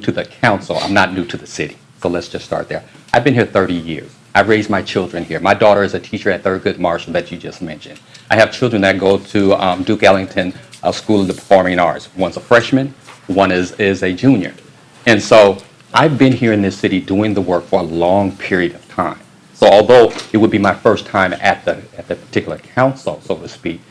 to the council. I'm not new to the city. So let's just start there. I've been here 30 years. I've raised my children here. My daughter is a teacher at Thurgood Marshall that you just mentioned. I have children that go to Duke Ellington School of the Performing Arts. One's a freshman, one is a junior. And so I've been here in this city doing the work for a long period of time. So although it would be my first time at the particular council, so to speak,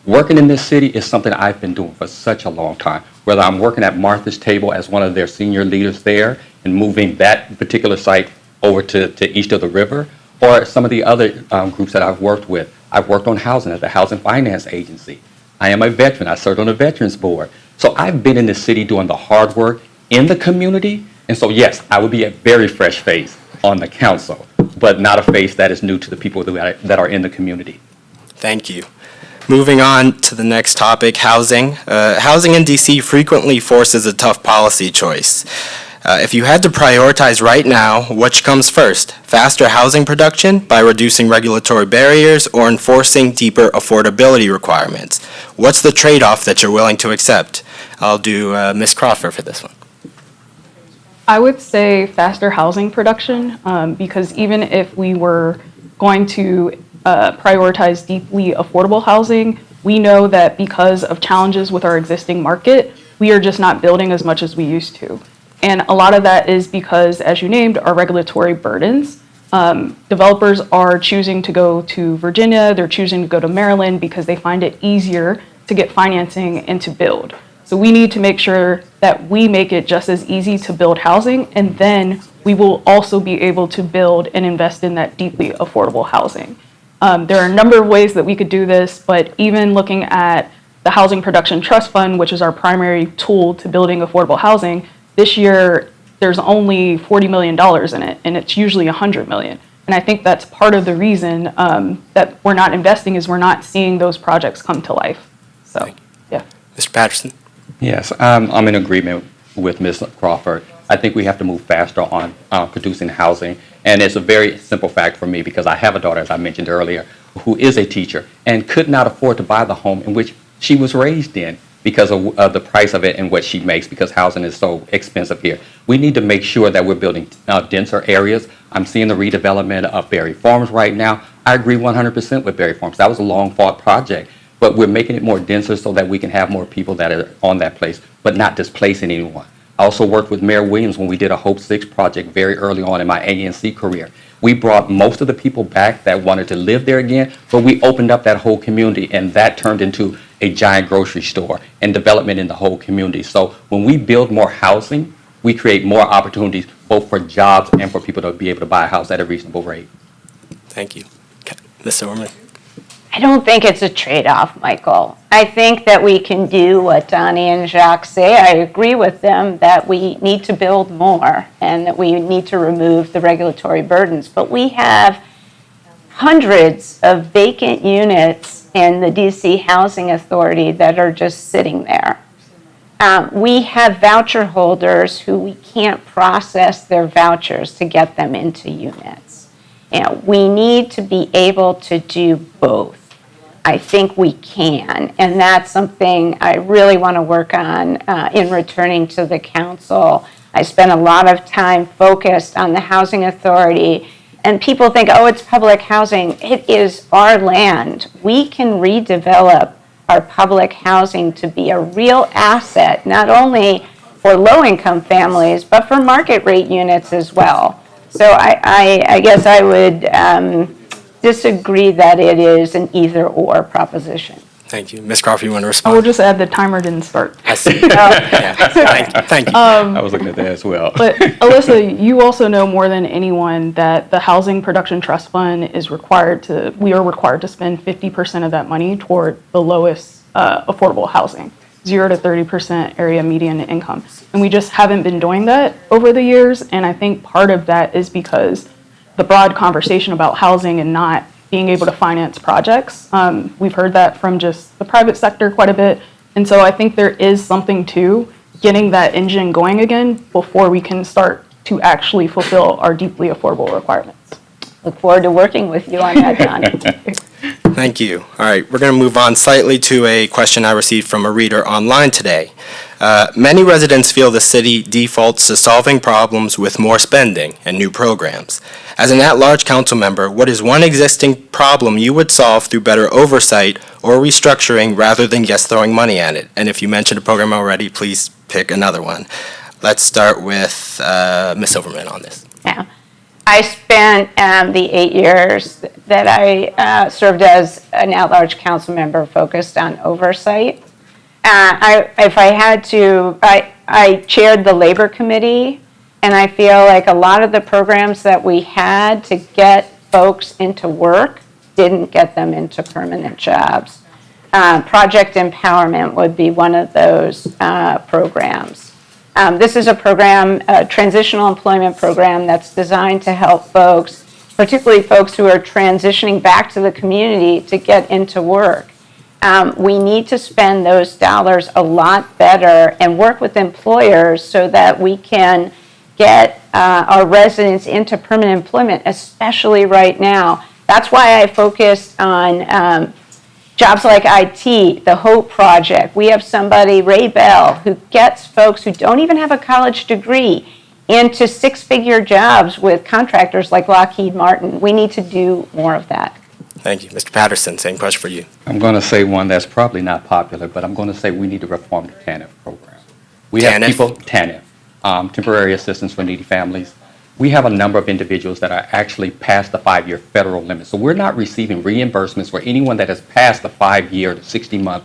working in this city is something I've been doing for such a long time. Whether I'm working at Martha's Table as one of their senior leaders there and moving that particular site over to east of the river, or some of the other groups that I've worked with. I've worked on housing at the Housing Finance Agency. I am a veteran. I served on the Veterans Board. So I've been in this city doing the hard work in the community. And so, yes, I would be a very fresh face on the council, but not a face that is new to the people that are in the community. Thank you. Moving on to the next topic, housing. Housing in DC frequently forces a tough policy choice. If you had to prioritize right now, which comes first? Faster housing production by reducing regulatory barriers or enforcing deeper affordability requirements? What's the trade-off that you're willing to accept? I'll do Ms. Crawford for this one. I would say faster housing production because even if we were going to prioritize deeply affordable housing, we know that because of challenges with our existing market, we are just not building as much as we used to. And a lot of that is because, as you named, our regulatory burdens. Developers are choosing to go to Virginia, they're choosing to go to Maryland because they find it easier to get financing and to build. So we need to make sure that we make it just as easy to build housing, and then we will also be able to build and invest in that deeply affordable housing. There are a number of ways that we could do this, but even looking at the Housing Production Trust Fund, which is our primary tool to building affordable housing, this year, there's only $40 million in it, and it's usually $100 million. And I think that's part of the reason that we're not investing is we're not seeing those projects come to life. So, yeah. Mr. Patterson. Yes, I'm in agreement with Ms. Crawford. I think we have to move faster on producing housing. And it's a very simple fact for me because I have a daughter, as I mentioned earlier, who is a teacher and could not afford to buy the home in which she was raised in, because of the price of it and what she makes, because housing is so expensive here. We need to make sure that we're building denser areas. I'm seeing the redevelopment of Berry Farms right now. I agree 100% with Berry Farms. That was a long-fought project, but we're making it more denser so that we can have more people that are on that place, but not displacing anyone. I also worked with Mayor Williams when we did a Hope 6 project very early on in my ANC career. We brought most of the people back that wanted to live there again, but we opened up that whole community, and that turned into a giant grocery store and development in the whole community. So when we build more housing, we create more opportunities both for jobs and for people to be able to buy a house at a reasonable rate. Thank you. Ms. Orman. I don't think it's a trade-off, Michael. I think that we can do what Donnie and Jacques say. I agree with them that we need to build more and that we need to remove the regulatory burdens. But we have hundreds of vacant units in the DC Housing Authority that are just sitting there. We have voucher holders who we can't process their vouchers to get them into units. We need to be able to do both. I think we can, and that's something I really want to work on in returning to the council. I spent a lot of time focused on the Housing Authority, and people think, oh, it's public housing. It is our land. We can redevelop our public housing to be a real asset, not only for low-income families, but for market rate units as well. So I guess I would disagree that it is an either-or proposition. Thank you. Ms. Crawford, you want to I respond? will just add the timer didn't start. I see. Yeah. Thank you. I was looking at that as well. But Alyssa, you also know more than anyone that the Housing Production Trust Fund is we are required to spend 50% of that money toward the lowest affordable housing, 0 to 30% area median income. And we just haven't been doing that over the years. And I think part of that is because the broad conversation about housing and not being able to finance projects. We've heard that from just the private sector quite a bit. And so I think there is something to getting that engine going again before we can start to actually fulfill our deeply affordable requirements. Look forward to working with you on that, Donnie. Thank you. All right, we're going to move on slightly to a question I received from a reader online today. Many residents feel the city defaults to solving problems with more spending and new programs. As an at-large council member, what is one existing problem you would solve through better oversight or restructuring rather than just throwing money at it? And if you mentioned a program already, please pick another one. Let's start with Ms. Silverman on this. Yeah. I spent the 8 years that I served as an at-large council member focused on oversight. If I had to, I chaired the labor committee, and I feel like a lot of the programs that we had to get folks into work didn't get them into permanent jobs. Project Empowerment would be one of those programs. This is a program, a transitional employment program that's designed to help folks, particularly folks who are transitioning back to the community, to get into work. We need to spend those dollars a lot better and work with employers so that we can get our residents into permanent employment, especially right now. That's why I focused on jobs like IT, the HOPE project. We have somebody, Ray Bell, who gets folks who don't even have a college degree into six-figure jobs with contractors like Lockheed Martin. We need to do more of that. Thank you. Mr. Patterson, same question for you. I'm going to say one that's probably not popular, but I'm going to say we need to reform the TANF program. We have TANF? people, TANF, temporary assistance for needy families. We have a number of individuals that are actually past the 5-year federal limit. So we're not receiving reimbursements for anyone that has passed the 5-year to 60-month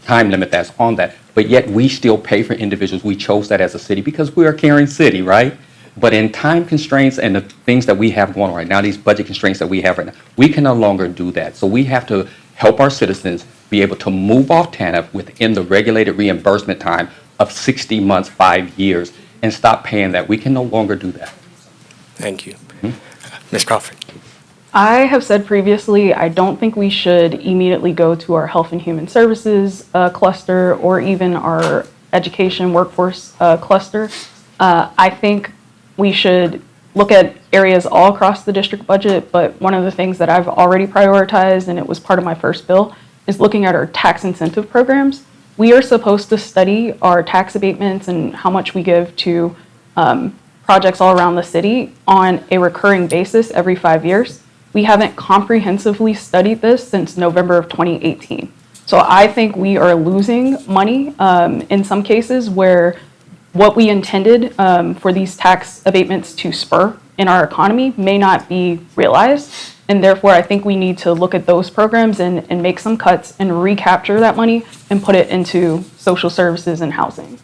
time limit that's on that. But yet we still pay for individuals. We chose that as a city because we're a caring city, right? But in time constraints and the things that we have going on right now, these budget constraints that we have right now, we can no longer do that. So we have to help our citizens be able to move off TANF within the regulated reimbursement time of 60 months, 5 years, and stop paying that. We can no longer do that. Thank you. Ms. Crawford. I have said previously, I don't think we should immediately go to our health and human services cluster or even our education workforce cluster. I think we should look at areas all across the district budget, but one of the things that I've already prioritized, and it was part of my first bill, is looking at our tax incentive programs. We are supposed to study our tax abatements and how much we give to projects all around the city on a recurring basis every 5 years. We haven't comprehensively studied this since November of 2018. So I think we are losing money in some cases where what we intended for these tax abatements to spur in our economy may not be realized. And therefore, I think we need to look at those programs and make some cuts and recapture that money and put it into social services and housing.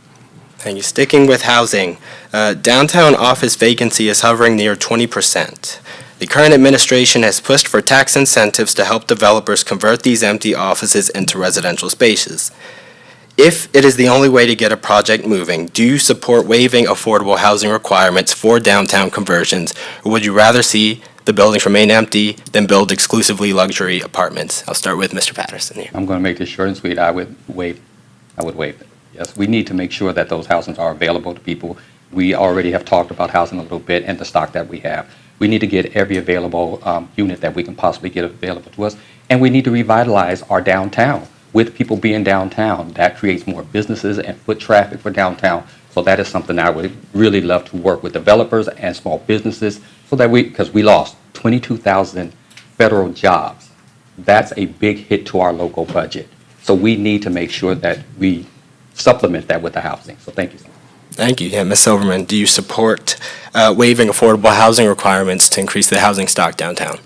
Thank you. Sticking with housing, downtown office vacancy is hovering near 20%. The current administration has pushed for tax incentives to help developers convert these empty offices into residential spaces. If it is the only way to get a project moving, do you support waiving affordable housing requirements for downtown conversions, or would you rather see the buildings remain empty than build exclusively luxury apartments? I'll start with Mr. Patterson here. I'm going to make this short and sweet. I would waive it. Yes, we need to make sure that those housings are available to people. We already have talked about housing a little bit and the stock that we have. We need to get every available unit that we can possibly get available to us, and we need to revitalize our downtown. With people being downtown, that creates more businesses and foot traffic for downtown. So that is something I would really love to work with developers and small businesses so that because we lost 22,000 federal jobs. That's a big hit to our local budget. So we need to make sure that we supplement that with the housing. So thank you so much. Thank you. Yeah, Ms. Silverman, do you support waiving affordable housing requirements to increase the housing stock downtown?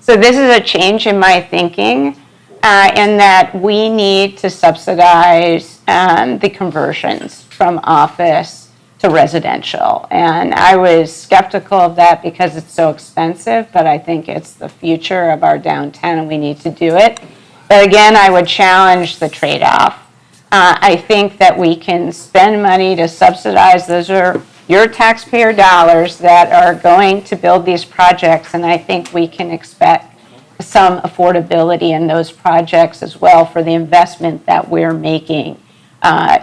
So this is a change in my thinking in that we need to subsidize the conversions from office to residential. And I was skeptical of that because it's so expensive, but I think it's the future of our downtown and we need to do it. But again, I would challenge the trade-off. I think that we can spend money to subsidize. Those are your taxpayer dollars that are going to build these projects, and I think we can expect some affordability in those projects as well for the investment that we're making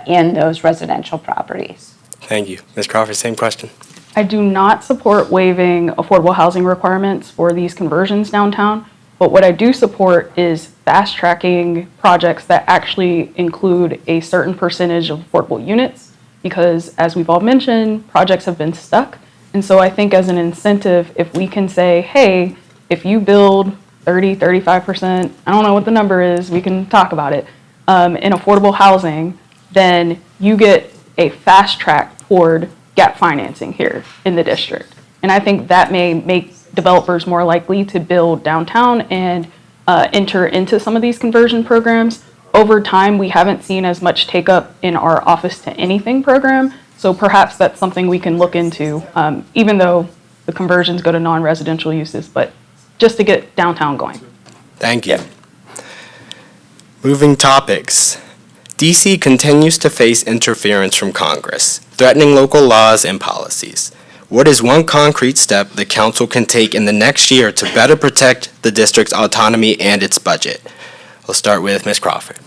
in those residential properties. Thank you. Ms. Crawford, same question. I do not support waiving affordable housing requirements for these conversions downtown. But what I do support is fast tracking projects that actually include a certain percentage of affordable units, because as we've all mentioned, projects have been stuck. And so I think as an incentive, if we can say, hey, if you build 30, 35%, I don't know what the number is, we can talk about it, in affordable housing, then you get a fast track toward gap financing here in the district. And I think that may make developers more likely to build downtown and enter into some of these conversion programs. Over time, we haven't seen as much take up in our office to anything program, so perhaps that's something we can look into, even though the conversions go to non-residential uses, but just to get downtown going. Thank you. Moving topics. DC continues to face interference from Congress, threatening local laws and policies. What is one concrete step the council can take in the next year to better protect the district's autonomy and its budget? We'll start with Ms. Crawford.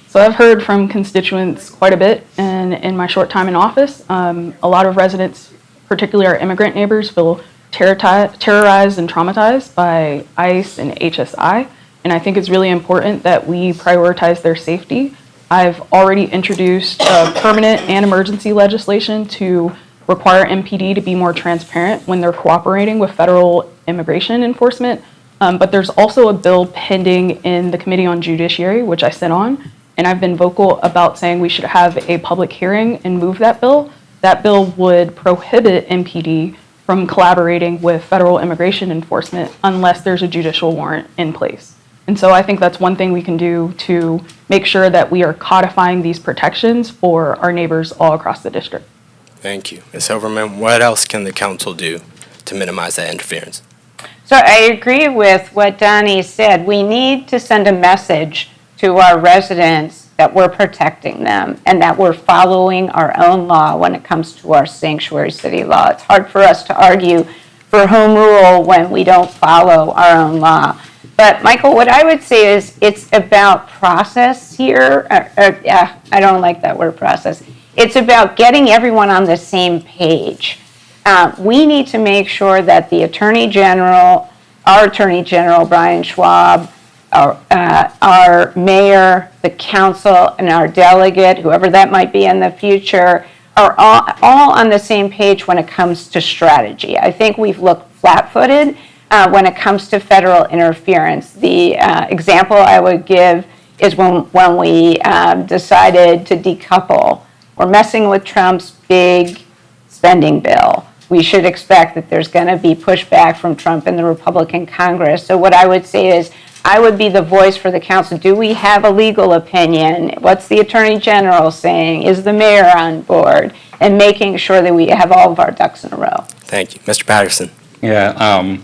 So I've heard from constituents quite a bit, and in my short time in office, a lot of residents, particularly our immigrant neighbors, feel terrorized and traumatized by ICE and HSI, and I think it's really important that we prioritize their safety. I've already introduced permanent and emergency legislation to require MPD to be more transparent when they're cooperating with federal immigration enforcement. But there's also a bill pending in the Committee on Judiciary, which I sit on, and I've been vocal about saying we should have a public hearing and move that bill. That bill would prohibit MPD from collaborating with federal immigration enforcement unless there's a judicial warrant in place. And so I think that's one thing we can do to make sure that we are codifying these protections for our neighbors all across the district. Thank you. Ms. Silverman, what else can the council do to minimize that interference? So I agree with what Donnie said. We need to send a message to our residents that we're protecting them and that we're following our own law when it comes to our sanctuary city law. It's hard for us to argue for home rule when we don't follow our own law. But Michael, what I would say is it's about process here. I don't like that word process. It's about getting everyone on the same page. We need to make sure that the Attorney General, our Attorney General, Brian Schwab, our mayor, the council, and our delegate, whoever that might be in the future, are all on the same page when it comes to strategy. I think we've looked flat-footed when it comes to federal interference. The example I would give is when we decided to decouple. We're messing with Trump's big spending bill. We should expect that there's going to be pushback from Trump in the Republican Congress. So what I would say is I would be the voice for the council. Do we have a legal opinion? What's the Attorney General saying? Is the mayor on board? And making sure that we have all of our ducks in a row. Thank you. Mr. Patterson. Yeah,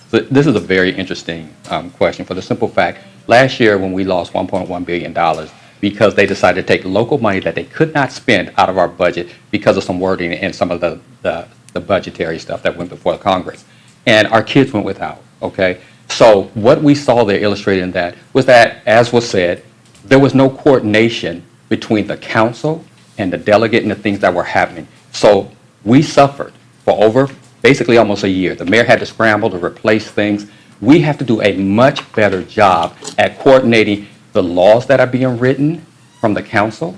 so this is a very interesting question for the simple fact, last year when we lost $1.1 billion because they decided to take local money that they could not spend out of our budget because of some wording and some of the budgetary stuff that went before Congress. And our kids went without, okay? So what we saw there illustrated in that was that, as was said, there was no coordination between the council and the delegate and the things that were happening. So we suffered for over basically almost a year. The mayor had to scramble to replace things. We have to do a much better job at coordinating the laws that are being written from the council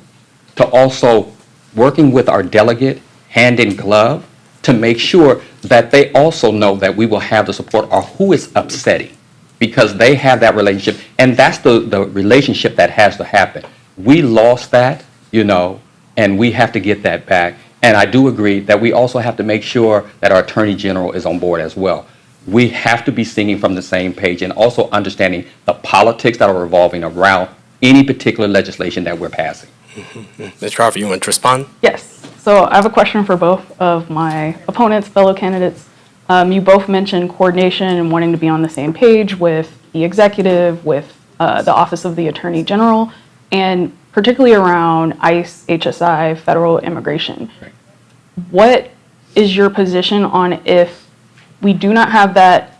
to also working with our delegate hand in glove to make sure that they also know that we will have the support or who is upsetting, because they have that relationship, and that's the relationship that has to happen. We lost that, and we have to get that back. And I do agree that we also have to make sure that our Attorney General is on board as well. We have to be singing from the same page and also understanding the politics that are revolving around any particular legislation that we're passing. Ms. Crawford, you want to respond? Yes. So I have a question for both of my opponents, fellow candidates. You both mentioned coordination and wanting to be on the same page with the executive, with the Office of the Attorney General, and particularly around ICE, HSI, federal immigration. Right. What is your position on if we do not have that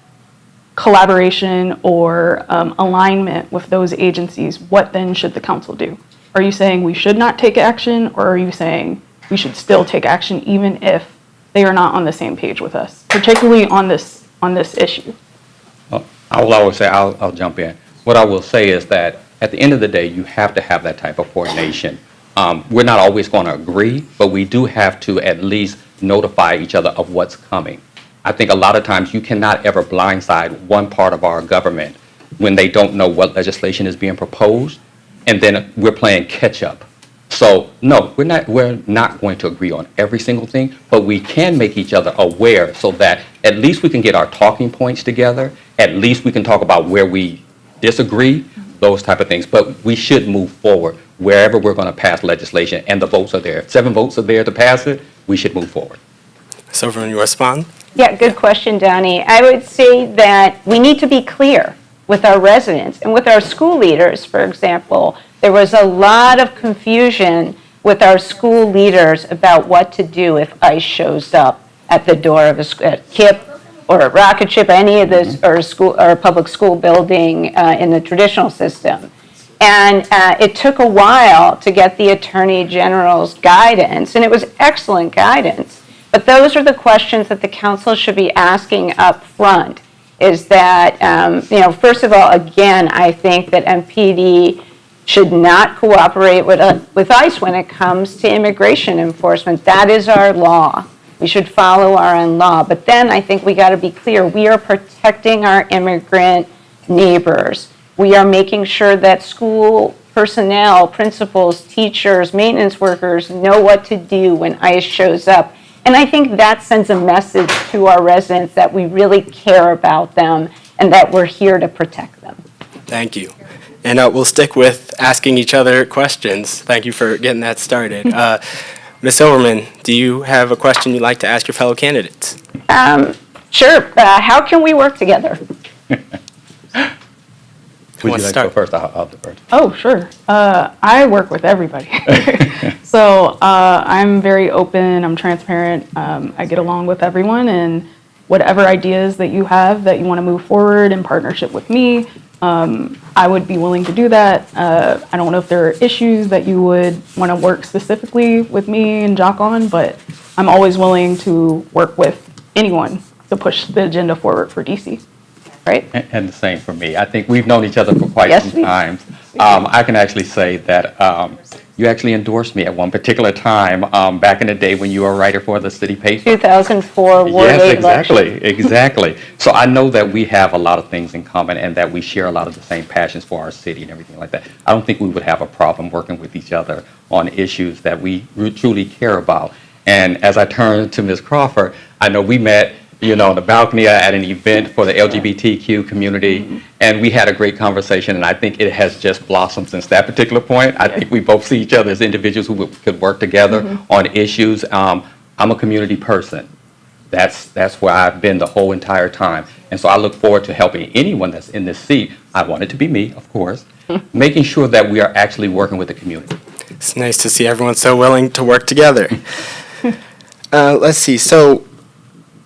collaboration or alignment with those agencies, what then should the council do? Are you saying we should not take action, or are you saying we should still take action even if they are not on the same page with us, particularly on this issue? Well, I will always say, I'll jump in. What I will say is that at the end of the day, you have to have that type of coordination. We're not always going to agree, but we do have to at least notify each other of what's coming. I think a lot of times you cannot ever blindside one part of our government when they don't know what legislation is being proposed, and then we're playing catch up. So no, we're not going to agree on every single thing, but we can make each other aware so that at least we can get our talking points together. At least we can talk about where we disagree, those type of things. But we should move forward wherever we're going to pass legislation, and the votes are there. If 7 votes are there to pass it, we should move forward. So, everyone, you respond? Yeah, good question, Donnie. I would say that we need to be clear with our residents and with our school leaders, for example. There was a lot of confusion with our school leaders about what to do if ICE shows up at the door of a KIP or a rocket ship, any of this, or a school or a public school building in the traditional system. And it took a while to get the Attorney General's guidance, and it was excellent guidance. But those are the questions that the council should be asking up front. Is that, first of all, again, I think that MPD should not cooperate with ICE when it comes to immigration enforcement. That is our law. We should follow our own law. But then I think we got to be clear. We are protecting our immigrant neighbors. We are making sure that school personnel, principals, teachers, maintenance workers know what to do when ICE shows up. And I think that sends a message to our residents that we really care about them and that we're here to protect them. Thank you. And we'll stick with asking each other questions. Thank you for getting that started. Ms. Silverman, do you have a question you'd like to ask your fellow candidates? Sure. How can we work together? Would you like to go first? I'll do first. Oh, sure. I work with everybody. So I'm very open, I'm transparent, I get along with everyone, and whatever ideas that you have that you want to move forward in partnership with me, I would be willing to do that. I don't know if there are issues that you would want to work specifically with me and Jock on, but I'm always willing to work with anyone to push the agenda forward for DC. Right? And the same for me. I think we've known each other for quite some time. I can actually say that you actually endorsed me at one particular time back in the day when you were a writer for the city paper. 2004 Ward 8 election. Exactly. So I know that we have a lot of things in common and that we share a lot of the same passions for our city and everything like that. I don't think we would have a problem working with each other on issues that we truly care about. And as I turn to Ms. Crawford, I know we met on the balcony at an event for the LGBTQ community, and we had a great conversation, and I think it has just blossomed since that particular point. I think we both see each other as individuals who could work together on issues. I'm a community person. That's where I've been the whole entire time, and so I look forward to helping anyone that's in this seat. I want it to be me, of course, making sure that we are actually working with the community. It's nice to see everyone so willing to work together. Let's see, so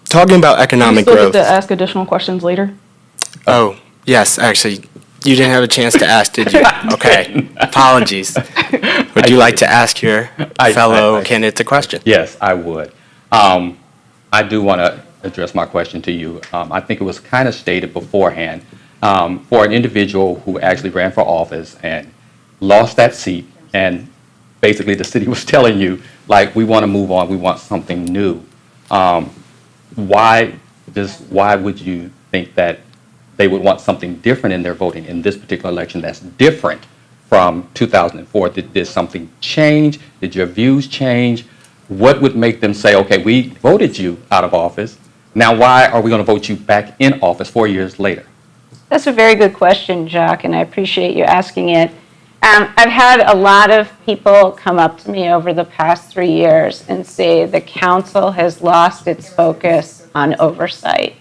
talking about economic You still growth. get to ask additional questions later? Oh, yes, actually, you didn't have a chance to ask, did you? Okay, apologies. Would you like to ask your fellow candidates a question? Yes, I would. I do want to address my question to you. I think it was kind of stated beforehand, for an individual who actually ran for office and lost that seat, and basically the city was telling you, like, we want to move on, we want something new. Why would you think that they would want something different in their voting in this particular election that's different from 2004? Did something change? Did your views change? What would make them say, okay, we voted you out of office, now why are we going to vote you back in office 4 years later? That's a very good question, Jock, and I appreciate you asking it. I've had a lot of people come up to me over the past 3 years and say the council has lost its focus on oversight,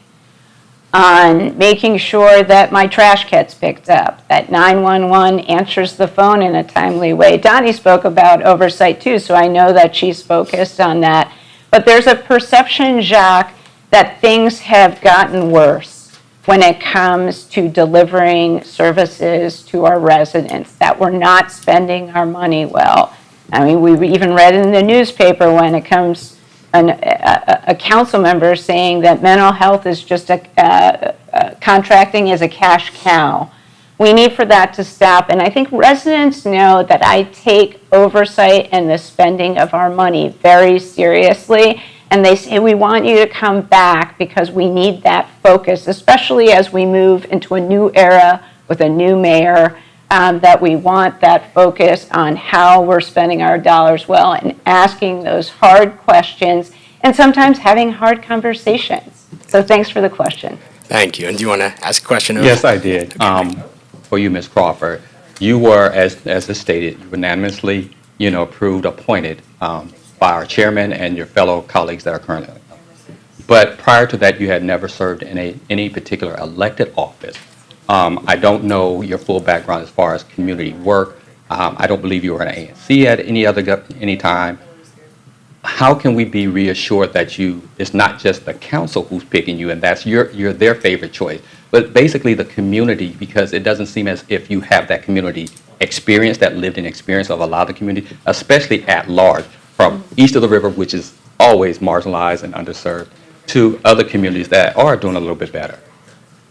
on making sure that my trash gets picked up, that 911 answers the phone in a timely way. Donnie spoke about oversight too, so I know that she's focused on that. But there's a perception, Jacques, that things have gotten worse when it comes to delivering services to our residents, that we're not spending our money well. I mean, we even read in the newspaper when it comes a council member saying that mental health is just a contracting is a cash cow. We need for that to stop. And I think residents know that I take oversight and the spending of our money very seriously. And they say, we want you to come back because we need that focus, especially as we move into a new era with a new mayor, that we want that focus on how we're spending our dollars well and asking those hard questions and sometimes having hard conversations. So thanks for the question. Thank you. And do you want to ask a question? Yes, I did. For you, Ms. Crawford, you were, as is stated, unanimously, approved, appointed by our chairman and your fellow colleagues that are currently. But prior to that, you had never served in any particular elected office. I don't know your full background as far as community work. I don't believe you were an ANC at any time. How can we be reassured that it's not just the council who's picking you and that's you're their favorite choice, but basically the community, because it doesn't seem as if you have that community experience, that lived-in experience of a lot of the community, especially at large, from east of the river, which is always marginalized and underserved, to other communities that are doing a little bit better.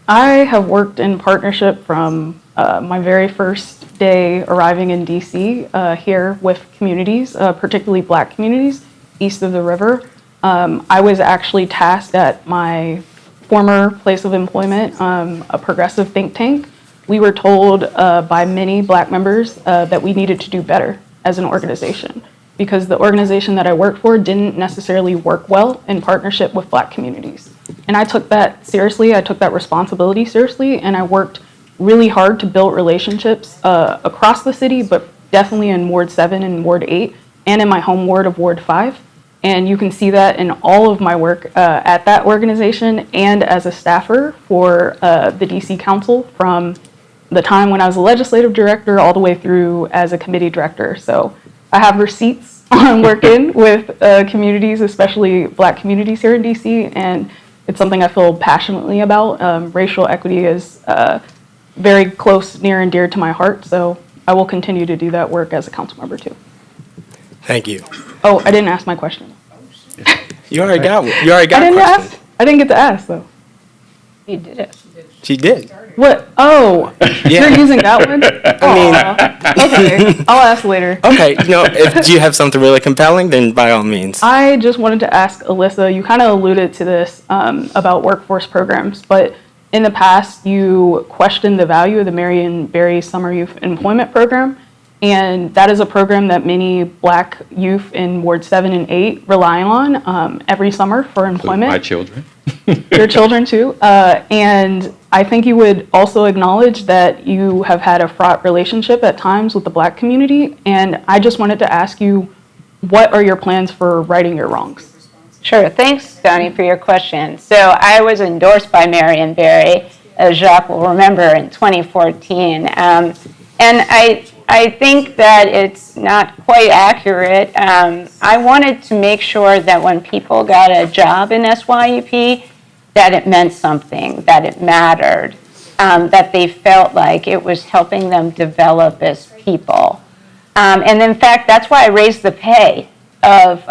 I have worked in partnership from my very first day arriving in DC here with communities, particularly Black communities east of the river. I was actually tasked at my former place of employment, a progressive think tank. We were told by many Black members that we needed to do better as an organization because the organization that I worked for didn't necessarily work well in partnership with Black communities. And I took that seriously, I took that responsibility seriously, and I worked really hard to build relationships across the city, but definitely in Ward 7 and Ward 8, and in my home ward of Ward 5. And you can see that in all of my work at that organization and as a staffer for the DC Council from the time when I was a legislative director all the way through as a committee director. So I have receipts on working with communities, especially Black communities here in DC, and it's something I feel passionately about. Racial equity is very close, near and dear to my heart, so I will continue to do that work as a council member too. Thank you. Oh, I didn't ask my question. You already got one. You already got a question. I didn't get to ask though. You did it. She did. What? Oh, Yeah. you're using that one? Okay, I'll ask later. Okay. Do you have something really compelling, then by all means. I just wanted to ask Alyssa, you kind of alluded to this about workforce programs, but in the past you questioned the value of the Marion Barry Summer Youth Employment Program. And that is a program that many Black youth in Ward 7 and 8 rely on every summer for employment. My children. Your children too. And I think you would also acknowledge that you have had a fraught relationship at times with the Black community. And I just wanted to ask you, what are your plans for righting your wrongs? Sure. Thanks, Donnie, for your question. So I was endorsed by Marion Barry, as Jacques will remember, in 2014. And I think that it's not quite accurate. I wanted to make sure that when people got a job in SYEP, that it meant something, that it mattered, that they felt like it was helping them develop as people. And in fact, that's why I raised the pay of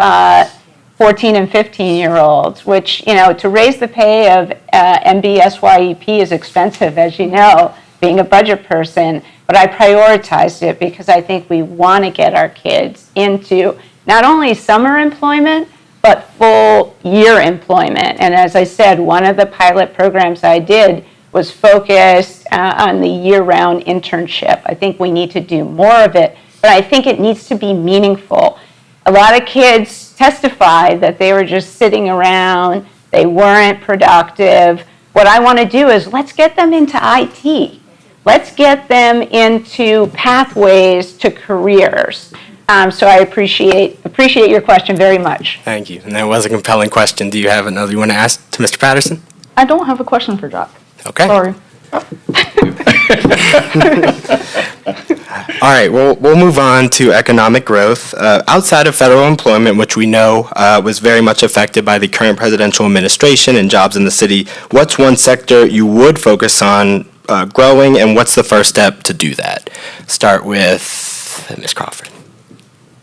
14 and 15-year-olds, which, to raise the pay of MBSYEP is expensive, as you know, being a budget person, but I prioritized it because I think we want to get our kids into not only summer employment, but full year employment. And as I said, one of the pilot programs I did was focused on the year-round internship. I think we need to do more of it, but I think it needs to be meaningful. A lot of kids testified that they were just sitting around, they weren't productive. What I want to do is let's get them into IT. Let's get them into pathways to careers. So I appreciate your question very much. Thank you. And that was a compelling question. Do you have another you want to ask to Mr. Patterson? I don't have a question for Jock. Okay. Sorry. All right, we'll move on to economic growth. Outside of federal employment, which we know was very much affected by the current presidential administration and jobs in the city, what's one sector you would focus on growing, and what's the first step to do that? Start with Ms. Crawford.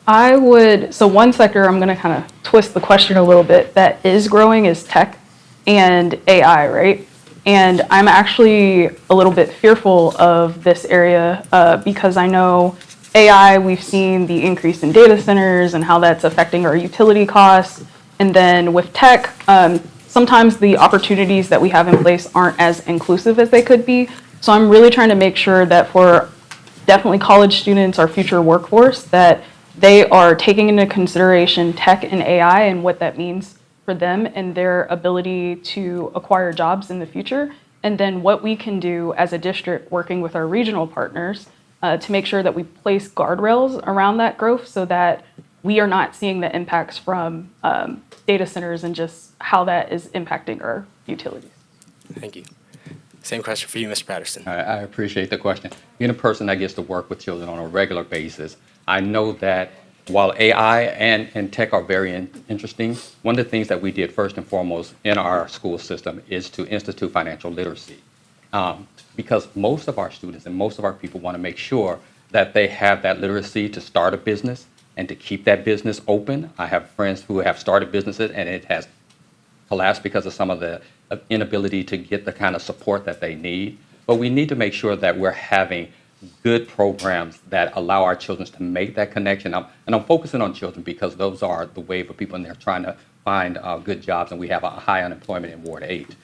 So one sector, I'm going to kind of twist the question a little bit, that is growing is tech and AI, right? And I'm actually a little bit fearful of this area because I know AI, we've seen the increase in data centers and how that's affecting our utility costs. And then with tech, sometimes the opportunities that we have in place aren't as inclusive as they could be. So I'm really trying to make sure that for definitely college students, our future workforce, that they are taking into consideration tech and AI and what that means for them and their ability to acquire jobs in the future. And then what we can do as a district working with our regional partners to make sure that we place guardrails around that growth so that we are not seeing the impacts from data centers and just how that is impacting our utilities. Thank you. Same question for you, Mr. Patterson. I appreciate the question. Being a person that gets to work with children on a regular basis, I know that while AI and tech are very interesting, one of the things that we did first and foremost in our school system is to institute financial literacy. Because most of our students and most of our people want to make sure that they have that literacy to start a business and to keep that business open. I have friends who have started businesses and it has collapsed because of some of the inability to get the kind of support that they need. But we need to make sure that we're having good programs that allow our children to make that connection. And I'm focusing on children because those are the wave of people and they're trying to find good jobs. And we have a high unemployment in Ward 8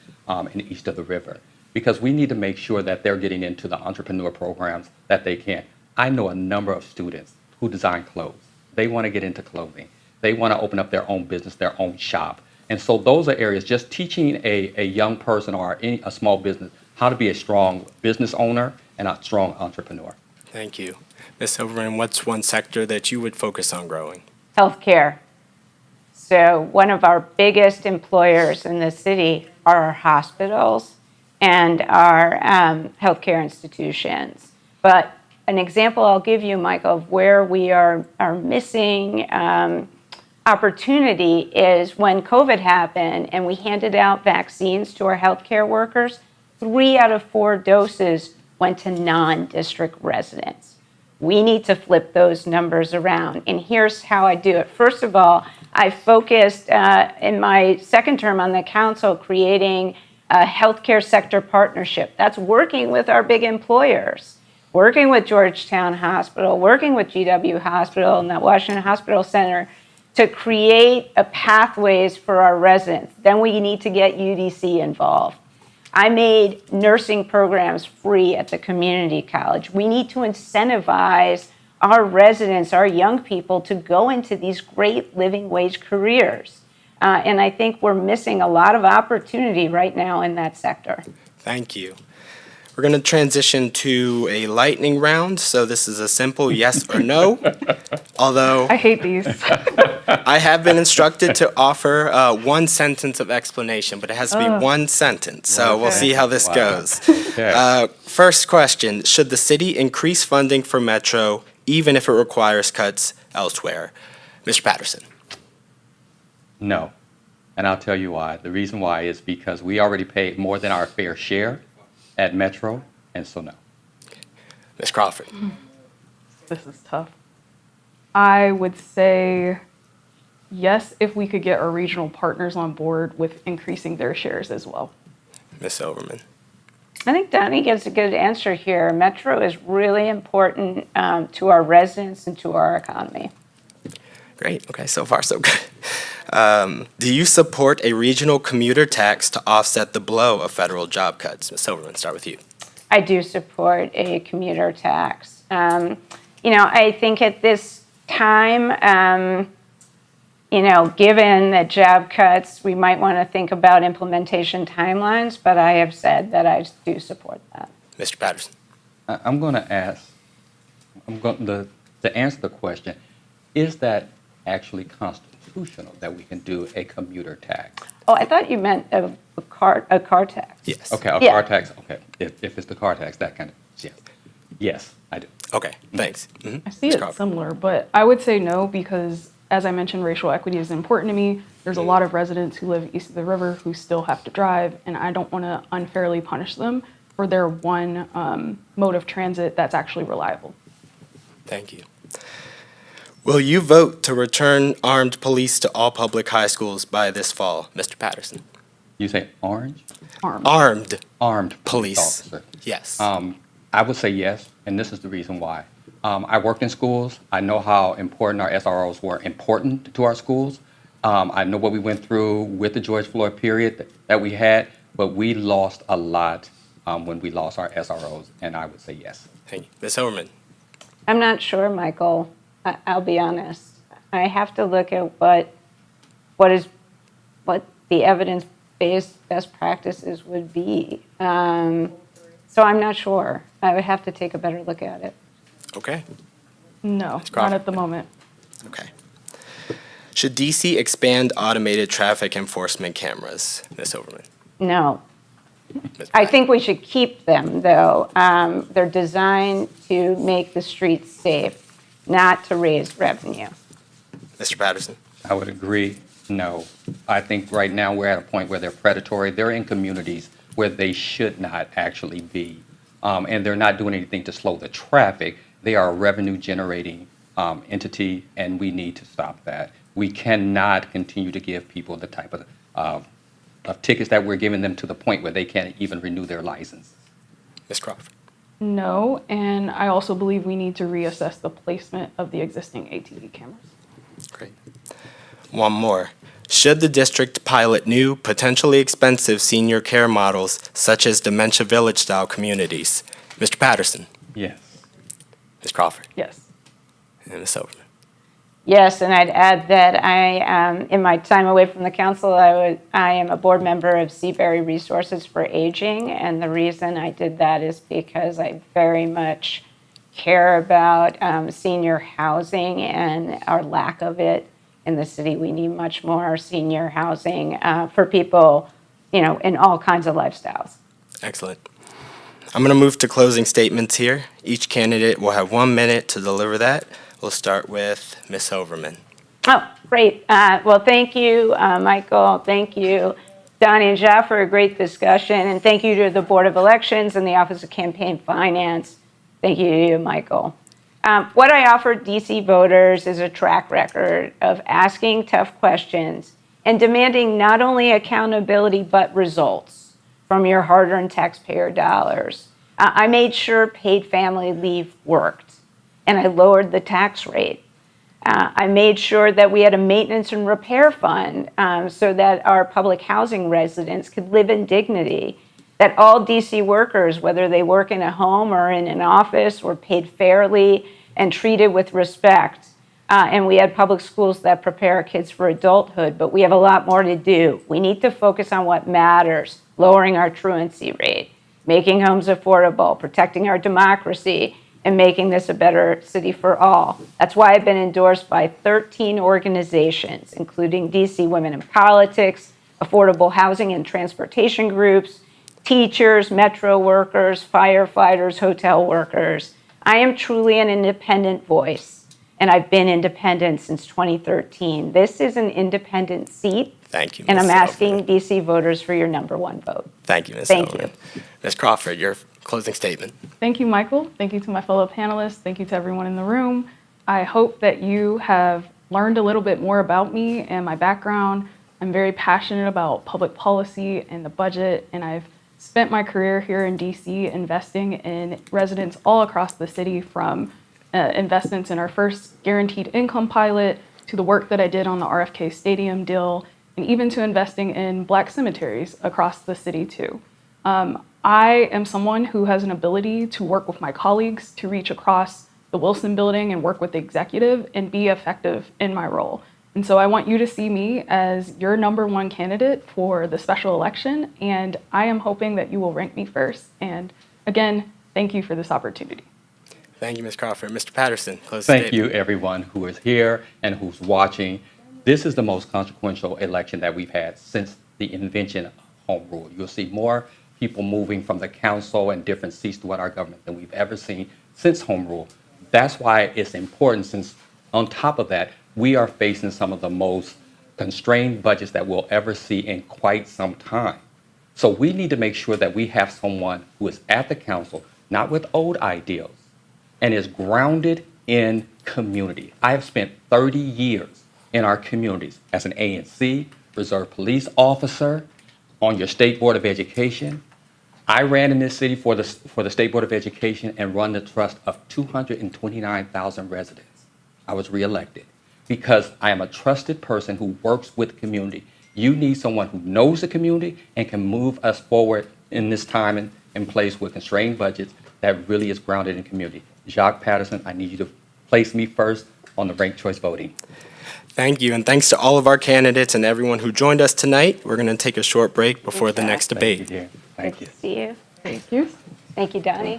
in east of the river. Because we need to make sure that they're getting into the entrepreneur programs that they can. I know a number of students who design clothes. They want to get into clothing. They want to open up their own business, their own shop. And so those are areas, just teaching a young person or a small business how to be a strong business owner and a strong entrepreneur. Thank you. Ms. Silverman, what's one sector that you would focus on growing? Healthcare. So one of our biggest employers in the city are our hospitals and our healthcare institutions. But an example I'll give you, Michael, of where we are missing opportunity is when COVID happened and we handed out vaccines to our healthcare workers, 3 out of 4 doses went to non-district residents. We need to flip those numbers around. And here's how I do it. First of all, I focused in my second term on the council creating a healthcare sector partnership. That's working with our big employers, working with Georgetown Hospital, working with GW Hospital and the Washington Hospital Center to create a pathways for our residents. Then we need to get UDC involved. I made nursing programs free at the community college. We need to incentivize our residents, our young people, to go into these great living wage careers. And I think we're missing a lot of opportunity right now in that sector. Thank you. We're going to transition to a lightning round. So this is a simple yes or no. Although I hate these. I have been instructed to offer 1 sentence of explanation, but it has to be 1 sentence. So we'll see how this goes. Okay. First question, should the city increase funding for Metro even if it requires cuts elsewhere? Mr. Patterson. No. And I'll tell you why. The reason why is because we already paid more than our fair share at Metro, and so no. Ms. Crawford. This is tough. I would say yes, if we could get our regional partners on board with increasing their shares as well. Ms. Silverman. I think Donnie gives a good answer here. Metro is really important to our residents and to our economy. Great. Okay, so far so good. Do you support a regional commuter tax to offset the blow of federal job cuts? Ms. Silverman, start with you. I do support a commuter tax. I think at this time, given the job cuts, we might want to think about implementation timelines, but I have said that I do support that. Mr. Patterson. I'm going to ask, to answer the question, is that actually constitutional that we can do a commuter tax? Oh, I thought you meant a car tax. Yes. Okay, a Yeah. car tax, okay. If it's the car tax, that kind of, yes. Yes, I do. Okay, thanks. Mhm. I see Ms. it Crawford. similar, but I would say no because, as I mentioned, racial equity is important to me. There's a lot of residents who live east of the river who still have to drive, and I don't want to unfairly punish them for their one mode of transit that's actually reliable. Thank you. Will you vote to return armed police to all public high schools by this fall? Mr. Patterson. You say orange? Armed. Armed Armed police. officer. Yes. I would say yes, and this is the reason why. I worked in schools. I know how important our SROs were important to our schools. I know what we went through with the George Floyd period that we had, but we lost a lot when we lost our SROs, and I would say yes. Thank you. Ms. Overman. I'm not sure, Michael. I'll be honest. I have to look at what the evidence-based best practices would be. So I'm not sure. I would have to take a better look at it. Okay. No, not Crawford. at the moment. Okay. Should DC expand automated traffic enforcement cameras? Ms. Overman. No. Ms. I Black. think we should keep them, though. They're designed to make the streets safe, not to raise revenue. Mr. Patterson. I would agree, no. I think right now we're at a point where they're predatory. They're in communities where they should not actually be. And they're not doing anything to slow the traffic. They are a revenue-generating entity, and we need to stop that. We cannot continue to give people the type of tickets that we're giving them to the point where they can't even renew their license. Ms. Crawford. No, and I also believe we need to reassess the placement of the existing ATV cameras. Great. One more. Should the district pilot new, potentially expensive senior care models such as dementia village-style communities? Mr. Patterson. Yes. Ms. Crawford. Yes. And Ms. Overman. Yes, and I'd add that in my time away from the council, I am a board member of Seabury Resources for Aging, and the reason I did that is because I very much care about senior housing and our lack of it in the city. We need much more senior housing for people, in all kinds of lifestyles. Excellent. I'm going to move to closing statements here. Each candidate will have 1 minute to deliver that. We'll start with Ms. Overman. Oh, great. Well, thank you, Michael. Thank you, Donnie and Jeff, for a great discussion. And thank you to the Board of Elections and the Office of Campaign Finance. Thank you to you, Michael. What I offer DC voters is a track record of asking tough questions and demanding not only accountability but results from your hard-earned taxpayer dollars. I made sure paid family leave worked, and I lowered the tax rate. I made sure that we had a maintenance and repair fund so that our public housing residents could live in dignity, that all DC workers, whether they work in a home or in an office, were paid fairly and treated with respect. And we had public schools that prepare our kids for adulthood, but we have a lot more to do. We need to focus on what matters, lowering our truancy rate, making homes affordable, protecting our democracy, and making this a better city for all. That's why I've been endorsed by 13 organizations, including DC Women in Politics, affordable housing and transportation groups, teachers, metro workers, firefighters, hotel workers. I am truly an independent voice, and I've been independent since 2013. This is an independent seat. Thank you, And Ms. I'm asking Overman. DC voters for your #1 vote. Thank you, Ms. Thank Overman. Ms. Crawford, your closing statement. Thank you, Michael. Thank you to my fellow panelists. Thank you to everyone in the room. I hope that you have learned a little bit more about me and my background. I'm very passionate about public policy and the budget, and I've spent my career here in DC investing in residents all across the city, from investments in our first guaranteed income pilot to the work that I did on the RFK Stadium deal, and even to investing in Black cemeteries across the city too. I am someone who has an ability to work with my colleagues to reach across the Wilson Building and work with the executive and be effective in my role. And so I want you to see me as your #1 candidate for the special election, and I am hoping that you will rank me first. And again, thank you for this opportunity. Thank you, Ms. Crawford. Mr. Patterson, closing Thank statement. you, everyone who is here and who's watching. This is the most consequential election that we've had since the invention of home rule. You'll see more people moving from the council and different seats throughout our government than we've ever seen since home rule. That's why it's important, since on top of that, we are facing some of the most constrained budgets that we'll ever see in quite some time. So we need to make sure that we have someone who is at the council, not with old ideals, and is grounded in community. I have spent 30 years in our communities as an ANC, reserve police officer, on your State Board of Education. I ran in this city for the State Board of Education and run the trust of 229,000 residents. I was reelected because I am a trusted person who works with the community. You need someone who knows the community and can move us forward in this time and place with constrained budgets that really is grounded in community. Jacques Patterson, I need you to place me first on the ranked choice voting. Thank you, and thanks to all of our candidates and everyone who joined us tonight. We're going to take a short break before the next Thank you, debate. dear. Thank Good you. to see you. Thank you. Thank you, Donnie.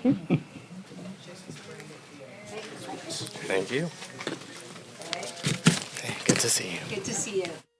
Thank you. Good to see you. Good to see you.